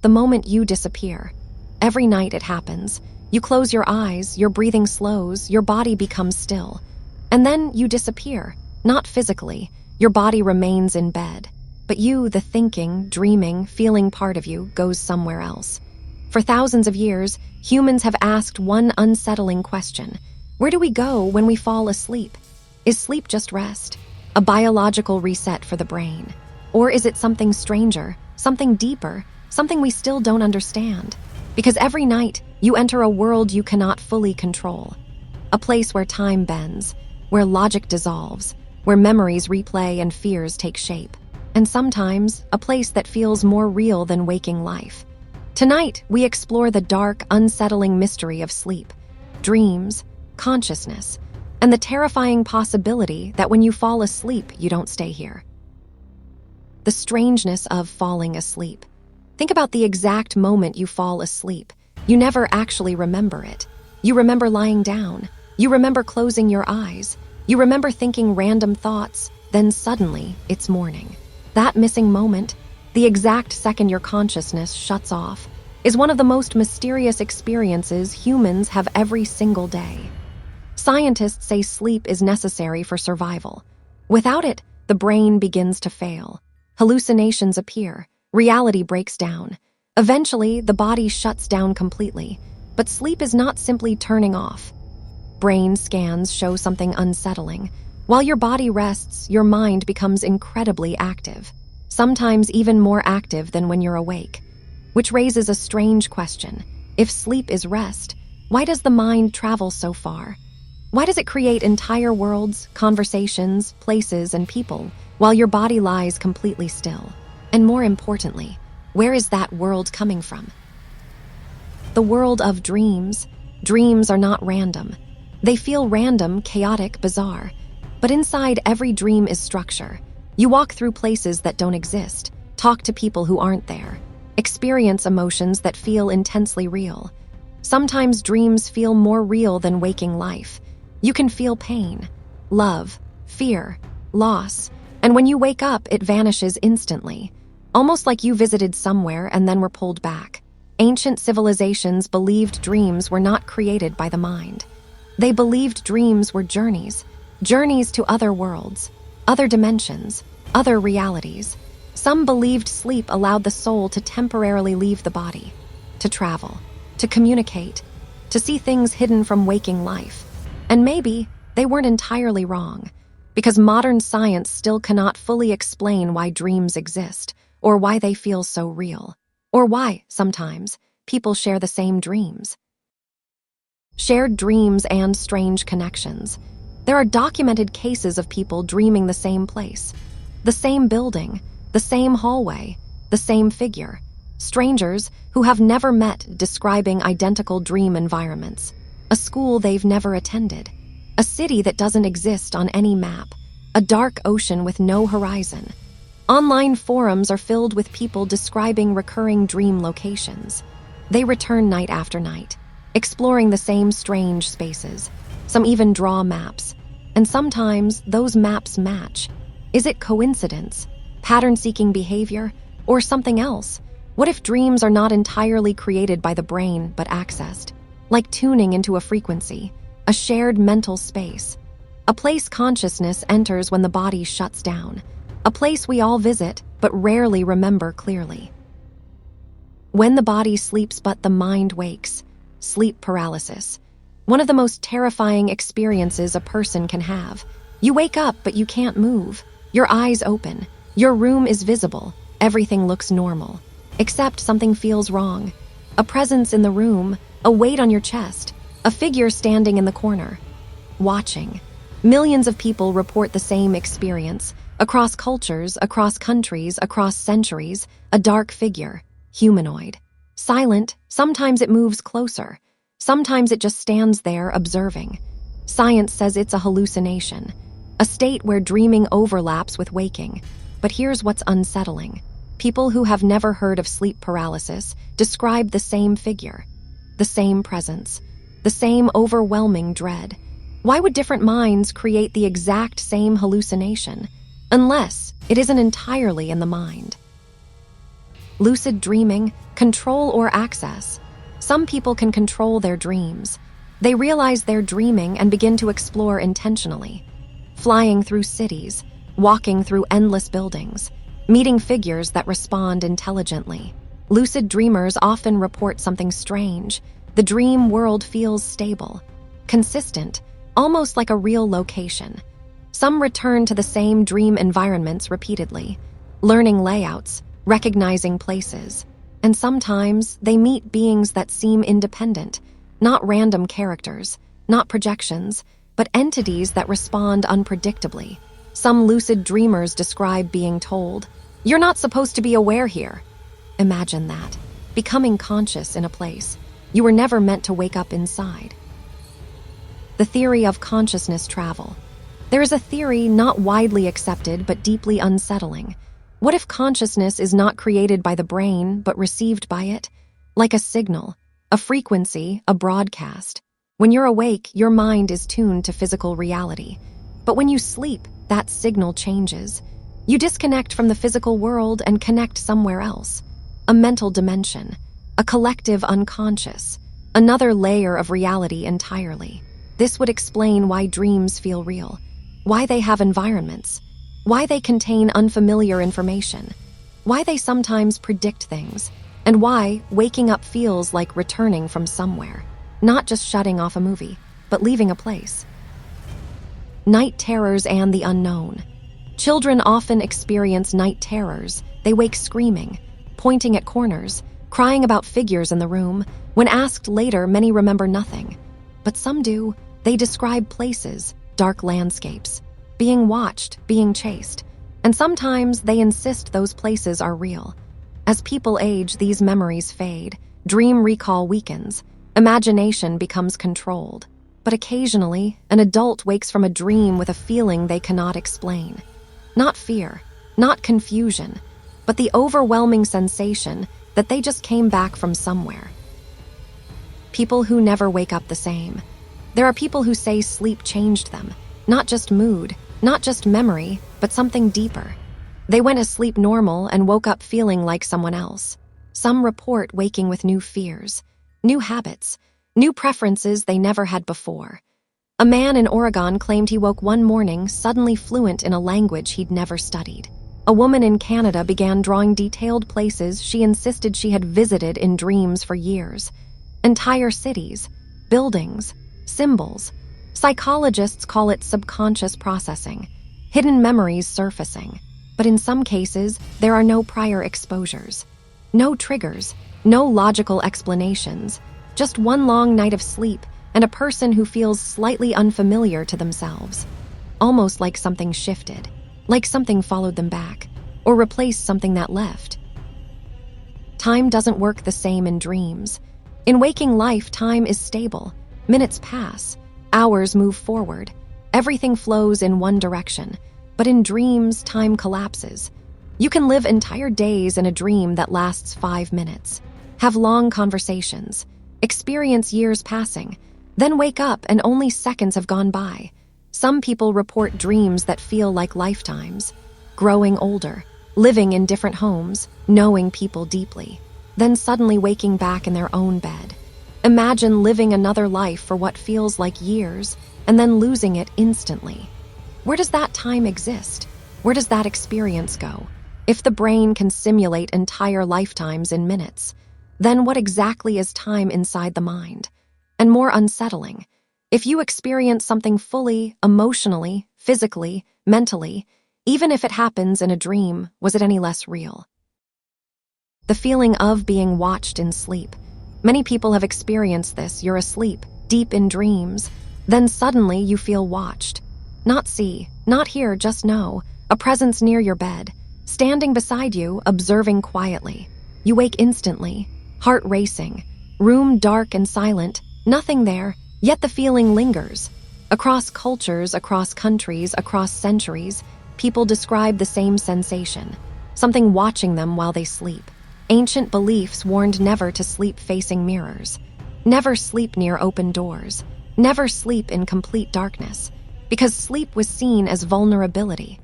the moment you disappear. Every night it happens. You close your eyes, your breathing slows, your body becomes still. And then you disappear, not physically. Your body remains in bed. But you, the thinking, dreaming, feeling part of you, goes somewhere else. For thousands of years, humans have asked one unsettling question. Where do we go when we fall asleep? Is sleep just rest? A biological reset for the brain? Or is it something stranger, something deeper, something we still don't understand? Because every night, you enter a world you cannot fully control. A place where time bends, where logic dissolves, where memories replay and fears take shape. And sometimes, a place that feels more real than waking life. Tonight, we explore the dark, unsettling mystery of sleep, dreams, consciousness, and the terrifying possibility that when you fall asleep, you don't stay here. The strangeness of falling asleep. Think about the exact moment you fall asleep. You never actually remember it. You remember lying down. You remember closing your eyes. You remember thinking random thoughts. Then suddenly, it's morning. That missing moment, the exact second your consciousness shuts off, is one of the most mysterious experiences humans have every single day. Scientists say sleep is necessary for survival. Without it, the brain begins to fail. Hallucinations appear. Reality breaks down. Eventually, the body shuts down completely. But sleep is not simply turning off. Brain scans show something unsettling. While your body rests, your mind becomes incredibly active. Sometimes even more active than when you're awake. Which raises a strange question. If sleep is rest, why does the mind travel so far? Why does it create entire worlds, conversations, places, and people, while your body lies completely still? And more importantly, where is that world coming from? The world of dreams. Dreams are not random. They feel random, chaotic, bizarre. But inside every dream is structure. You walk through places that don't exist, talk to people who aren't there, experience emotions that feel intensely real. Sometimes dreams feel more real than waking life. You can feel pain, love, fear, loss, and when you wake up, it vanishes instantly, almost like you visited somewhere and then were pulled back. Ancient civilizations believed dreams were not created by the mind. They believed dreams were journeys to other worlds, other dimensions, other realities. Some believed sleep allowed the soul to temporarily leave the body, to travel, to communicate, to see things hidden from waking life. And maybe they weren't entirely wrong, because modern science still cannot fully explain why dreams exist, or why they feel so real, or why, sometimes, people share the same dreams. Shared dreams and strange connections. There are documented cases of people dreaming the same place, the same building, the same hallway, the same figure. Strangers who have never met describing identical dream environments. A school they've never attended. A city that doesn't exist on any map. A dark ocean with no horizon. Online forums are filled with people describing recurring dream locations. They return night after night, exploring the same strange spaces. Some even draw maps. And sometimes those maps match. Is it coincidence, pattern-seeking behavior, or something else? What if dreams are not entirely created by the brain but accessed? Like tuning into a frequency, a shared mental space. A place consciousness enters when the body shuts down. A place we all visit but rarely remember clearly. When the body sleeps but the mind wakes. Sleep paralysis. One of the most terrifying experiences a person can have. You wake up but you can't move. Your eyes open. Your room is visible. Everything looks normal. Except something feels wrong. A presence in the room, a weight on your chest, a figure standing in the corner. Watching. Millions of people report the same experience. Across cultures, across countries, across centuries, a dark figure, humanoid. Silent, sometimes it moves closer. Sometimes it just stands there observing. Science says it's a hallucination, a state where dreaming overlaps with waking. But here's what's unsettling. People who have never heard of sleep paralysis describe the same figure, the same presence, the same overwhelming dread. Why would different minds create the exact same hallucination, unless it isn't entirely in the mind? Lucid dreaming, control or access. Some people can control their dreams. They realize they're dreaming and begin to explore intentionally. Flying through cities, walking through endless buildings, meeting figures that respond intelligently. Lucid dreamers often report something strange. The dream world feels stable, consistent, almost like a real location. Some return to the same dream environments repeatedly, learning layouts, recognizing places. And sometimes they meet beings that seem independent, not random characters, not projections, but entities that respond unpredictably. Some lucid dreamers describe being told, "You're not supposed to be aware here." Imagine that, becoming conscious in a place you were never meant to wake up inside. The theory of consciousness travel. There is a theory not widely accepted but deeply unsettling. What if consciousness is not created by the brain but received by it? Like a signal, a frequency, a broadcast. When you're awake, your mind is tuned to physical reality. But when you sleep, that signal changes. You disconnect from the physical world and connect somewhere else. A mental dimension, a collective unconscious, another layer of reality entirely. This would explain why dreams feel real, why they have environments, why they contain unfamiliar information, why they sometimes predict things, and why waking up feels like returning from somewhere, not just shutting off a movie, but leaving a place. Night terrors and the unknown. Children often experience night terrors. They wake screaming, pointing at corners, crying about figures in the room. When asked later, many remember nothing. But some do. They describe places, dark landscapes, being watched, being chased. And sometimes they insist those places are real. As people age, these memories fade. Dream recall weakens. Imagination becomes controlled. But occasionally, an adult wakes from a dream with a feeling they cannot explain. Not fear, not confusion, but the overwhelming sensation that they just came back from somewhere. People who never wake up the same. There are people who say sleep changed them, not just mood, not just memory, but something deeper. They went asleep normal and woke up feeling like someone else. Some report waking with new fears, new habits, new preferences they never had before. A man in Oregon claimed he woke one morning suddenly fluent in a language he'd never studied. A woman in Canada began drawing detailed places she insisted she had visited in dreams for years. Entire cities, buildings, symbols. Psychologists call it subconscious processing, hidden memories surfacing. But in some cases, there are no prior exposures, no triggers, no logical explanations, just one long night of sleep and a person who feels slightly unfamiliar to themselves. Almost like something shifted, like something followed them back, or replaced something that left. Time doesn't work the same in dreams. In waking life, time is stable. Minutes pass, hours move forward. Everything flows in one direction. But in dreams, time collapses. You can live entire days in a dream that lasts 5 minutes, have long conversations, experience years passing, then wake up and only seconds have gone by. Some people report dreams that feel like lifetimes, growing older, living in different homes, knowing people deeply, then suddenly waking back in their own bed. Imagine living another life for what feels like years and then losing it instantly. Where does that time exist? Where does that experience go? If the brain can simulate entire lifetimes in minutes, then what exactly is time inside the mind? And more unsettling, if you experience something fully, emotionally, physically, mentally, even if it happens in a dream, was it any less real? The feeling of being watched in sleep. Many people have experienced this. You're asleep, deep in dreams, then suddenly you feel watched. Not see, not hear, just know. A presence near your bed, standing beside you, observing quietly. You wake instantly, heart racing, room dark and silent, nothing there, yet the feeling lingers. Across cultures, across countries, across centuries, people describe the same sensation, something watching them while they sleep. Ancient beliefs warned never to sleep facing mirrors, never sleep near open doors, never sleep in complete darkness, because sleep was seen as vulnerability,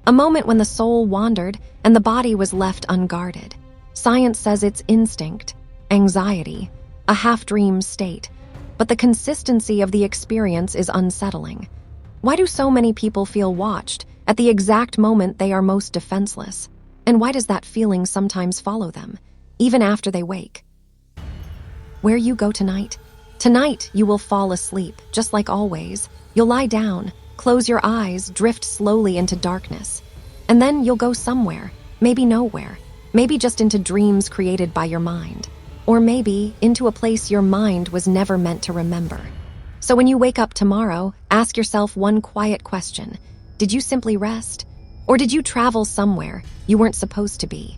a moment when the soul wandered and the body was left unguarded. Science says it's instinct, anxiety, a half-dream state, but the consistency of the experience is unsettling. Why do so many people feel watched at the exact moment they are most defenseless? And why does that feeling sometimes follow them, even after they wake? Where you go tonight? Tonight, you will fall asleep, just like always. You'll lie down, close your eyes, drift slowly into darkness. And then you'll go somewhere, maybe nowhere, maybe just into dreams created by your mind. Or maybe into a place your mind was never meant to remember. So when you wake up tomorrow, ask yourself one quiet question. Did you simply rest? Or did you travel somewhere you weren't supposed to be?